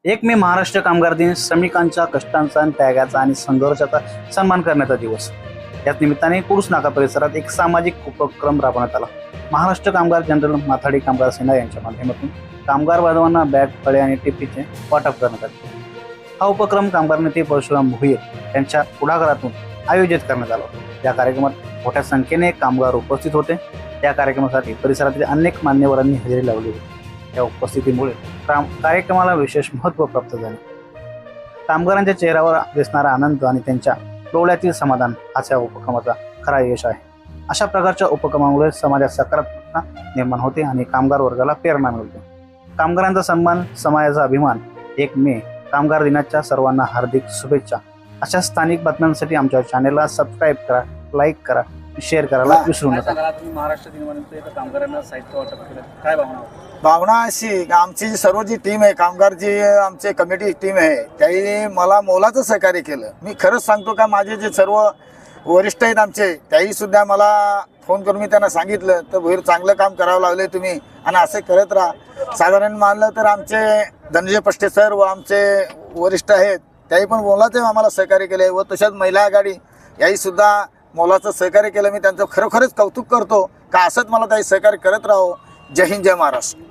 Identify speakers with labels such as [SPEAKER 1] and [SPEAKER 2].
[SPEAKER 1] 1 मे महाराष्ट्र कामगार दिन श्रमिकांच्या कष्टांचा आणि त्यागाचा आणि संघर्षाचा सन्मान करण्याचा दिवस। याच निमित्ताने कुडूस नाका परिसरात एक सामाजिक उपक्रम राबवण्यात आला। महाराष्ट्र कामगार जनरल माथाडी कामगार सेना यांच्या माध्यमातून कामगार बांधवांना बॅग, फळे आणि टिफिनचे वाटप करण्यात आले। हा उपक्रम कामगार नेते परशुराम भोईर यांच्या पुढाकारातून आयोजित करण्यात आला। या कार्यक्रमात मोठ्या संख्येने कामगार उपस्थित होते। या कार्यक्रमासाठी परिसरातील अनेक मान्यवरांनी हजेरी लावली होती। या उपस्थितीमुळे कार्यक्रमाला विशेष महत्त्व प्राप्त झाले। कामगारांच्या चेहऱ्यावर दिसणारा आनंद आणि त्यांच्या डोळ्यातील समाधान हाच या उपक्रमाचा खरा यश आहे। अशा प्रकारच्या उपक्रमामुळे समाजात सकारात्मकता निर्माण होते आणि कामगार वर्गाला प्रेरणा मिळते। कामगारांचा सन्मान, समाजाचा अभिमान। 1 मे कामगार दिनाच्या सर्वांना हार्दिक शुभेच्छा। अशा स्थानिक बातम्यांसाठी आमच्या चॅनेलला सबस्क्राईब करा, लाईक करा, शेअर करायला विसरू नका।
[SPEAKER 2] महाराष्ट्र दिनानिमित्त कामगारांना साहित्य वाटप केलं, काय भावना?
[SPEAKER 3] भावना अशी आमची सर्व जी टीम आहे, कामगार जी आमचे कमिटी टीम आहे, त्याही मला मोलाचं सहकार्य केलं। मी खरंच सांगतो का माझे जे सर्व वरिष्ठ आहेत आमचे, त्याही सुद्धा मला फोन करून मी त्यांना सांगितलं तर भैर चांगलं काम करावं लागले तुम्ही आणि असे करत राहा। साधारण मानलं तर आमचे धनंजय पष्टे सर व आमचे वरिष्ठ आहेत त्याही पण मोलाचे आम्हाला सहकार्य केले व तशाच महिला आघाडी याही सुद्धा मोलाचं सहकार्य केलं। मी त्यांचं खरोखरच कौतुक करतो का असंच मला त्याही सहकार्य करत राहो। जय हिंद, जय महाराष्ट्र।